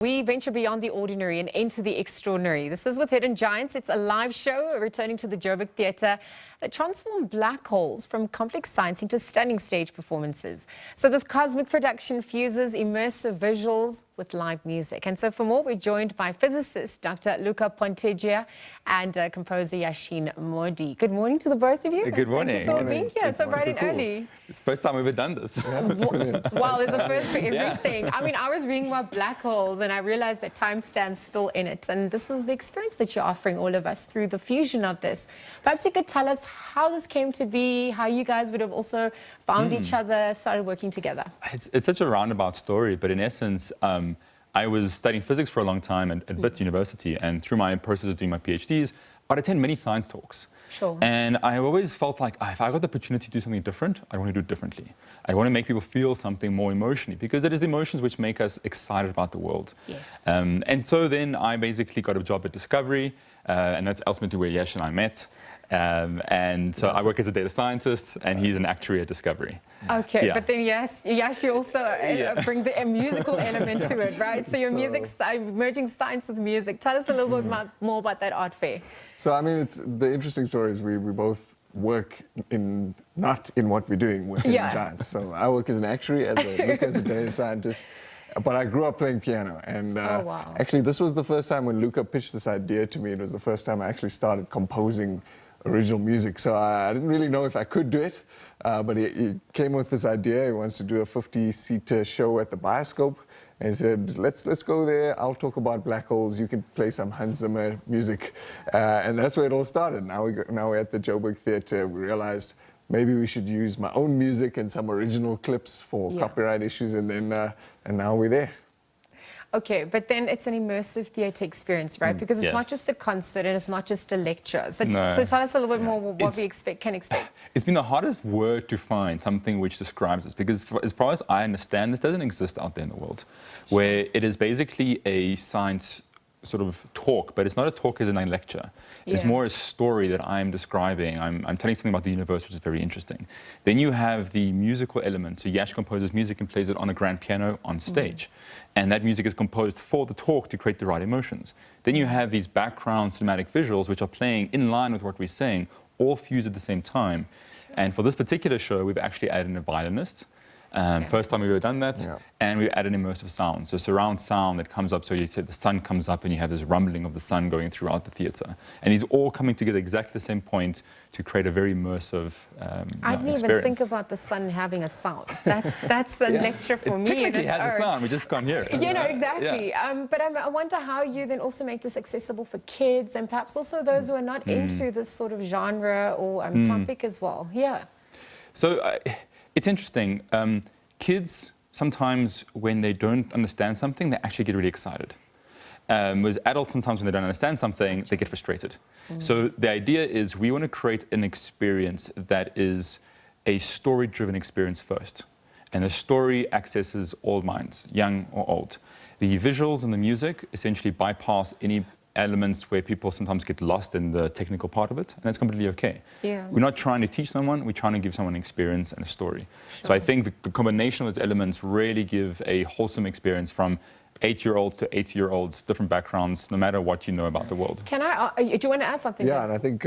We venture beyond the ordinary and into the extraordinary. This is with Hidden Giants. It's a live show returning to the Joburg Theatre that transformed black holes from complex science into stunning stage performances. So this cosmic production fuses immersive visuals with live music. And so for more, we're joined by physicist Dr. Luca Pontiggia and composer Yasheen Modi. Good morning to the both of you. Good morning. Thank you for being here so bright and early. It's the first time we've ever done this. Well, there's a first for everything. I mean, I was reading about black holes and I realized that time stands still in it. And this is the experience that you're offering all of us through the fusion of this. Perhaps you could tell us how this came to be, how you guys would have also found each other, started working together. It's such a roundabout story, but in essence, I was studying physics for a long time at Wits University, and through my process of doing my PhDs, I'd attend many science talks. Sure. And I always felt like if I got the opportunity to do something different, I want to do it differently. I want to make people feel something more emotionally, because it is the emotions which make us excited about the world. Yes. And so then I basically got a job at Discovery, and that's ultimately where Yash and I met. And so I work as a data scientist, and he's an actuary at Discovery. Okay, Yeah. but then yes, you also bring the musical element to it, right? So your music, merging science with music. Tell us a little bit more about that art fair. So, I mean, it's the interesting story is we both work not in what we're doing with Hidden Giants. So I work as an actuary, Luca as a data scientist. But I grew up playing piano, and actually this was the first time when Luca pitched this idea to me. It was the first time I actually started composing original music. So I didn't really know if I could do it, but he came with this idea. He wants to do a 50-seater show at the Bioscope. And he said, let's go there. I'll talk about black holes. You can play some Hans Zimmer music. And that's where it all started. Now we're at the Joburg Theatre. We realized maybe we should use my own music and some original clips for copyright issues. And then and now we're there. Okay, but then it's an immersive theatre experience, right? Because it's not just a concert and it's not just a lecture. So, so tell us a little bit more what we can expect. It's been the hardest word to find, something which describes this, because as far as I understand, this doesn't exist out there in the world, where it is basically a science sort of talk, but it's not a talk as in a lecture. It's more a story that I'm describing. I'm telling something about the universe, which is very interesting. Then you have the musical element. So Yash composes music and plays it on a grand piano on stage. And that music is composed for the talk to create the right emotions. Then you have these background cinematic visuals, which are playing in line with what we're saying, all fused at the same time. And for this particular show, we've actually added a violinist. First time we've ever done that, and we've added immersive sound. So surround sound that comes up, so you said the sun comes up and you have this rumbling of the sun going throughout the theatre. And these all coming together exactly the same point to create a very immersive I didn't even think about the sun having a sound. That's a lecture for me. It technically has a sound, we just can't hear it. You know, exactly. But I wonder how you then also make this accessible for kids and perhaps also those who are not into this sort of genre or topic as well. Yeah. So it's interesting. Kids, sometimes when they don't understand something, they actually get really excited. Whereas adults, sometimes when they don't understand something, they get frustrated. So the idea is we want to create an experience that is a story-driven experience first. And the story accesses all minds, young or old. The visuals and the music essentially bypass any elements where people sometimes get lost in the technical part of it, and that's completely okay. We're not trying to teach someone, we're trying to give someone an experience and a story. So I think the combination of those elements really give a wholesome experience from 8-year-olds to 80-year-olds, different backgrounds, no matter what you know about the world. Can I, do you want to add something? Yeah, and I think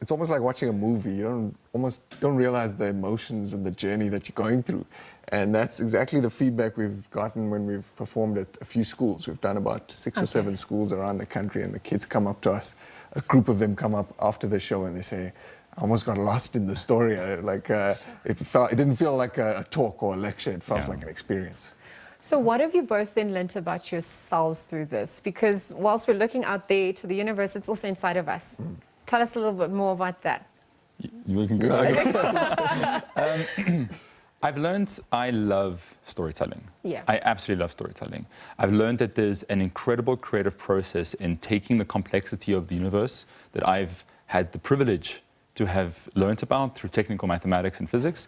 it's almost like watching a movie. You almost don't realize the emotions and the journey that you're going through. And that's exactly the feedback we've gotten when we've performed at a few schools. We've done about 6 or 7 schools around the country, and the kids come up to us. A group of them come up after the show and they say, I almost got lost in the story. It didn't feel like a talk or a lecture. It felt like an experience. So what have you both then learnt about yourselves through this? Because whilst we're looking out there to the universe, it's also inside of us. Tell us a little bit more about that. You can go. I've learned I love storytelling. I absolutely love storytelling. I've learned that there's an incredible creative process in taking the complexity of the universe that I've had the privilege to have learned about through technical mathematics and physics,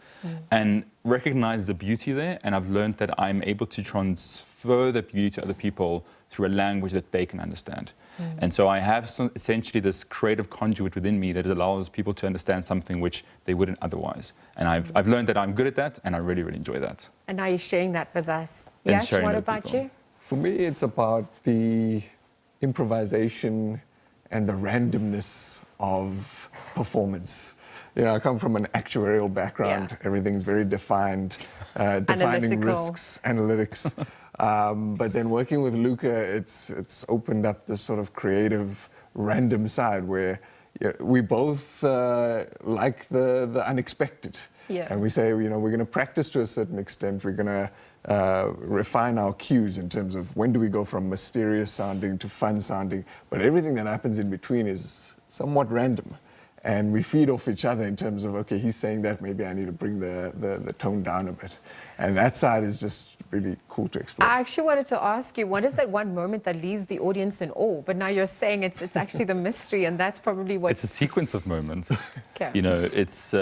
and recognize the beauty there. And I've learned that I'm able to transfer that beauty to other people through a language that they can understand. And so I have essentially this creative conduit within me that allows people to understand something which they wouldn't otherwise. And I've learned that I'm good at that, and I really, really enjoy that. And now you're sharing that with us. Yash, what about you? For me, it's about the improvisation and the randomness of performance. You know, I come from an actuarial background. Yeah. Everything's very defined, defining risks, analytics. But then working with Luca, it's opened up this sort of creative, random side where we both like the unexpected. Yeah. And we say, you know, we're going to practice to a certain extent. We're going to refine our cues in terms of when do we go from mysterious sounding to fun sounding. But everything that happens in between is somewhat random. And we feed off each other in terms of, okay, he's saying that, maybe I need to bring the tone down a bit. And that side is just really cool to explore. I actually wanted to ask you, what is that one moment that leaves the audience in awe? But now you're saying it's actually the mystery, and that's probably what... It's a sequence of moments. Okay. You know, it's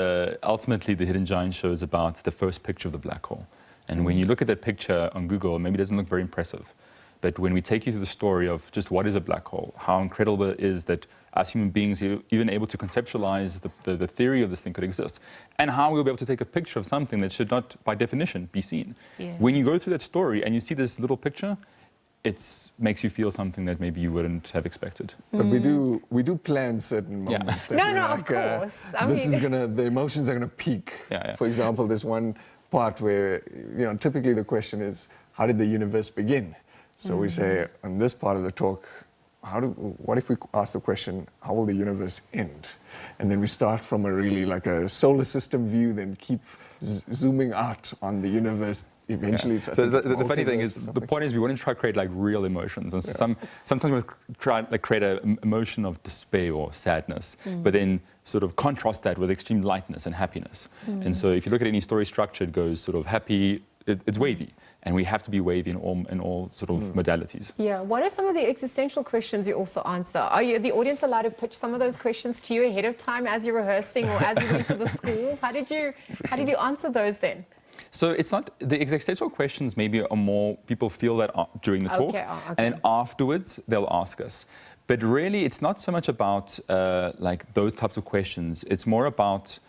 ultimately the Hidden Giant show is about the first picture of the black hole. And when you look at that picture on Google, maybe it doesn't look very impressive. But when we take you through the story of just what is a black hole, how incredible it is that as human beings, you're even able to conceptualize the theory of this thing could exist, and how we'll be able to take a picture of something that should not, by definition, be seen. Yeah. When you go through that story and you see this little picture, it makes you feel something that maybe you wouldn't have expected. But we do plan certain moments. Yeah. That No, we're of course. The emotions are gonna peak. Yeah. For example, there's one part where, you know, typically the question is, how did the universe begin? So we say, on this part of the talk, what if we ask the question, how will the universe end? And then we start from a really like a solar system view, then keep zooming out on the universe. Eventually, it's, so the funny thing is, the point is we want to try to create like real emotions, and so sometimes we try like create an emotion of despair or sadness, but then sort of contrast that with extreme lightness and happiness. And so if you look at any story structure, it goes sort of happy, it's wavy. And we have to be wavy in all sort of modalities. Yeah. What are some of the existential questions you also answer? Are you the audience allowed to pitch some of those questions to you ahead of time as you're rehearsing or as you went to the schools? How did you answer those then? So it's not the existential questions. Maybe are more people feel that during the talk, okay. And then afterwards they'll ask us. But really, it's not so much about like those types of questions. It's more about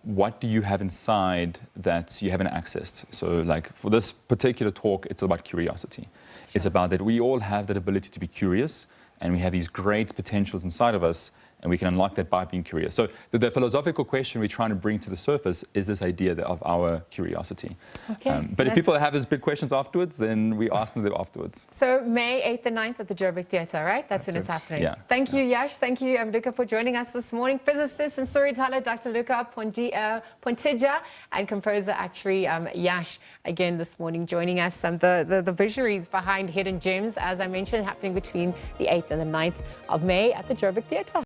what do you have inside that you haven't accessed? So like for this particular talk, it's about curiosity. Sure. It's about that we all have that ability to be curious, and we have these great potentials inside of us, and we can unlock that by being curious. So the philosophical question we're trying to bring to the surface is this idea of our curiosity. Okay. But if people have these big questions afterwards, then we ask them afterwards. So May 8th and 9th at the Joburg Theatre, right? That's when it's happening. Yeah. Thank you, Yash. Thank you, Luca, for joining us this morning. Physicist and storyteller, Dr. Luca Pontiggia, and composer, actuary, Yash, again this morning joining us. The visionaries behind Hidden Gems, as I mentioned, happening between the 8th and the 9th of May at the Joburg Theatre.